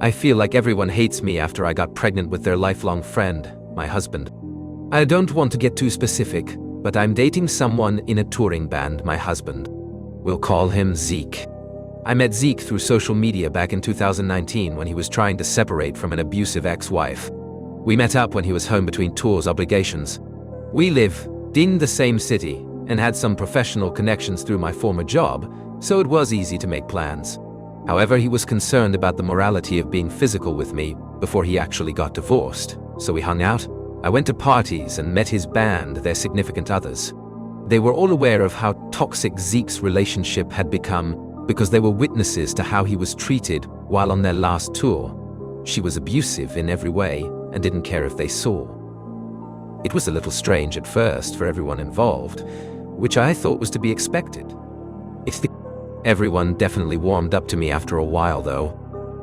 I feel like everyone hates me after I got pregnant with their lifelong friend, my husband. I don't want to get too specific, but I'm dating someone in a touring band, my husband. We'll call him Zeke. I met Zeke through social media back in 2019 when he was trying to separate from an abusive ex-wife. We met up when he was home between tours obligations. We live in the same city and had some professional connections through my former job, so it was easy to make plans. However, he was concerned about the morality of being physical with me before he actually got divorced, so we hung out. I went to parties and met his band, their significant others. They were all aware of how toxic Zeke's relationship had become because they were witnesses to how he was treated while on their last tour. She was abusive in every way and didn't care if they saw. It was a little strange at first for everyone involved, which I thought was to be expected. Everyone definitely warmed up to me after a while, though.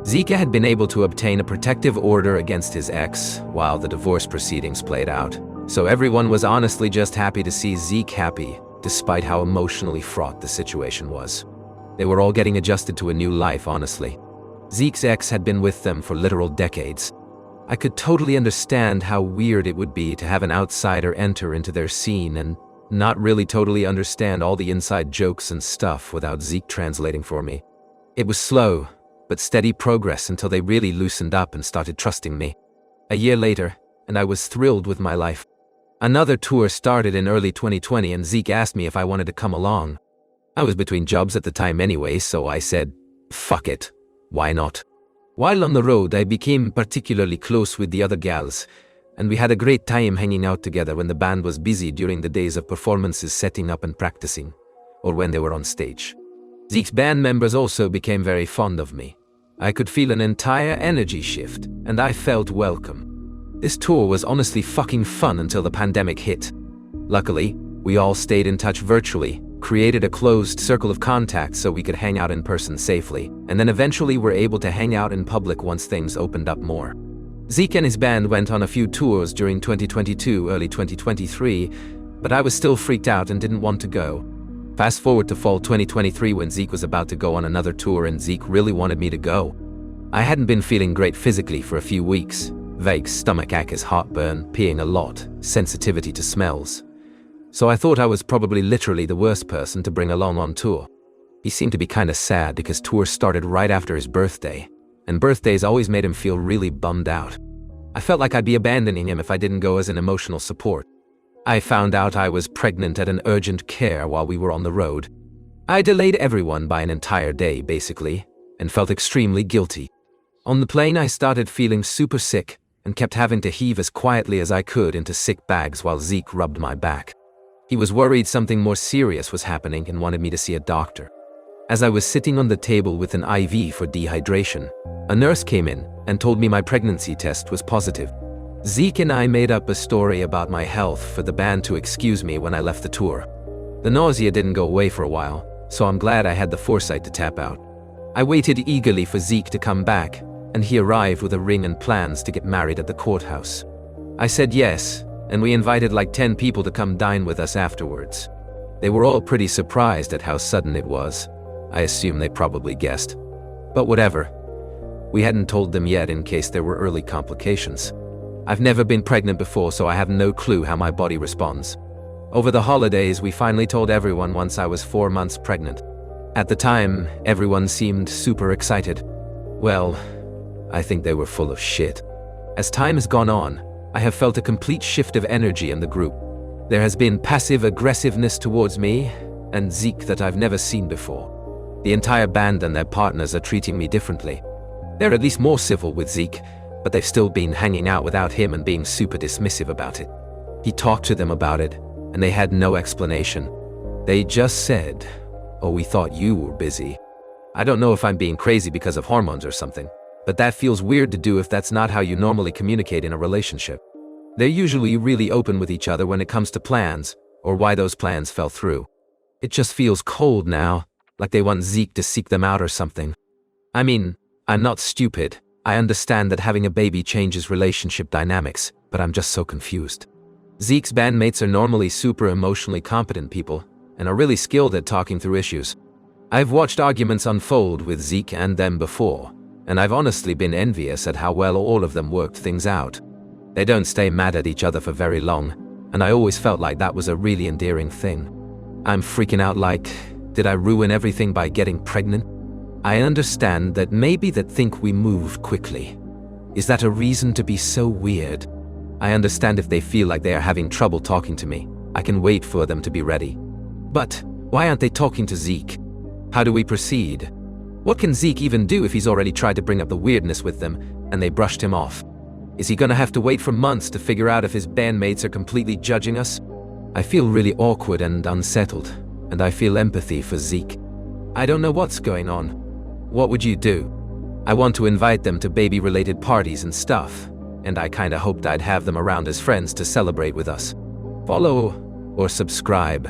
Zeke had been able to obtain a protective order against his ex while the divorce proceedings played out, so everyone was honestly just happy to see Zeke happy, despite how emotionally fraught the situation was. They were all getting adjusted to a new life, honestly. Zeke's ex had been with them for literal decades. I could totally understand how weird it would be to have an outsider enter into their scene and not really totally understand all the inside jokes and stuff without Zeke translating for me. It was slow, but steady progress until they really loosened up and started trusting me. A year later, and I was thrilled with my life. Another tour started in early 2020 and Zeke asked me if I wanted to come along. I was between jobs at the time anyway, so I said, fuck it, why not? While on the road, I became particularly close with the other gals, and we had a great time hanging out together when the band was busy during the days of performances, setting up and practicing, or when they were on stage. Zeke's band members also became very fond of me. I could feel an entire energy shift, and I felt welcome. This tour was honestly fucking fun until the pandemic hit. Luckily, we all stayed in touch virtually, created a closed circle of contacts so we could hang out in person safely, and then eventually were able to hang out in public once things opened up more. Zeke and his band went on a few tours during 2022, early 2023, but I was still freaked out and didn't want to go. Fast forward to fall 2023 when Zeke was about to go on another tour and Zeke really wanted me to go. I hadn't been feeling great physically for a few weeks. Vague stomach ache, heartburn, peeing a lot, sensitivity to smells. So I thought I was probably literally the worst person to bring along on tour. He seemed to be kinda sad because tours started right after his birthday, and birthdays always made him feel really bummed out. I felt like I'd be abandoning him if I didn't go as an emotional support. I found out I was pregnant at an urgent care while we were on the road. I delayed everyone by an entire day, basically, and felt extremely guilty. On the plane, I started feeling super sick and kept having to heave as quietly as I could into sick bags while Zeke rubbed my back. He was worried something more serious was happening and wanted me to see a doctor. As I was sitting on the table with an IV for dehydration, a nurse came in and told me my pregnancy test was positive. Zeke and I made up a story about my health for the band to excuse me when I left the tour. The nausea didn't go away for a while, so I'm glad I had the foresight to tap out. I waited eagerly for Zeke to come back, and he arrived with a ring and plans to get married at the courthouse. I said yes, and we invited like 10 people to come dine with us afterwards. They were all pretty surprised at how sudden it was. I assume they probably guessed. But whatever. We hadn't told them yet in case there were early complications. I've never been pregnant before, so I have no clue how my body responds. Over the holidays, we finally told everyone once I was 4 months pregnant. At the time, everyone seemed super excited. Well, I think they were full of shit. As time has gone on, I have felt a complete shift of energy in the group. There has been passive aggressiveness towards me and Zeke that I've never seen before. The entire band and their partners are treating me differently. They're at least more civil with Zeke, but they've still been hanging out without him and being super dismissive about it. He talked to them about it, and they had no explanation. They just said, "Oh, we thought you were busy." I don't know if I'm being crazy because of hormones or something, but that feels weird to do if that's not how you normally communicate in a relationship. They're usually really open with each other when it comes to plans, or why those plans fell through. It just feels cold now, like they want Zeke to seek them out or something. I mean, I'm not stupid. I understand that having a baby changes relationship dynamics, but I'm just so confused. Zeke's bandmates are normally super emotionally competent people, and are really skilled at talking through issues. I've watched arguments unfold with Zeke and them before, and I've honestly been envious at how well all of them worked things out. They don't stay mad at each other for very long, and I always felt like that was a really endearing thing. I'm freaking out like, did I ruin everything by getting pregnant? I understand that maybe they think we moved quickly. Is that a reason to be so weird? I understand if they feel like they are having trouble talking to me. I can wait for them to be ready. But why aren't they talking to Zeke? How do we proceed? What can Zeke even do if he's already tried to bring up the weirdness with them and they brushed him off? Is he gonna have to wait for months to figure out if his bandmates are completely judging us? I feel really awkward and unsettled, and I feel empathy for Zeke. I don't know what's going on. What would you do? I want to invite them to baby-related parties and stuff, and I kinda hoped I'd have them around as friends to celebrate with us. Follow or subscribe.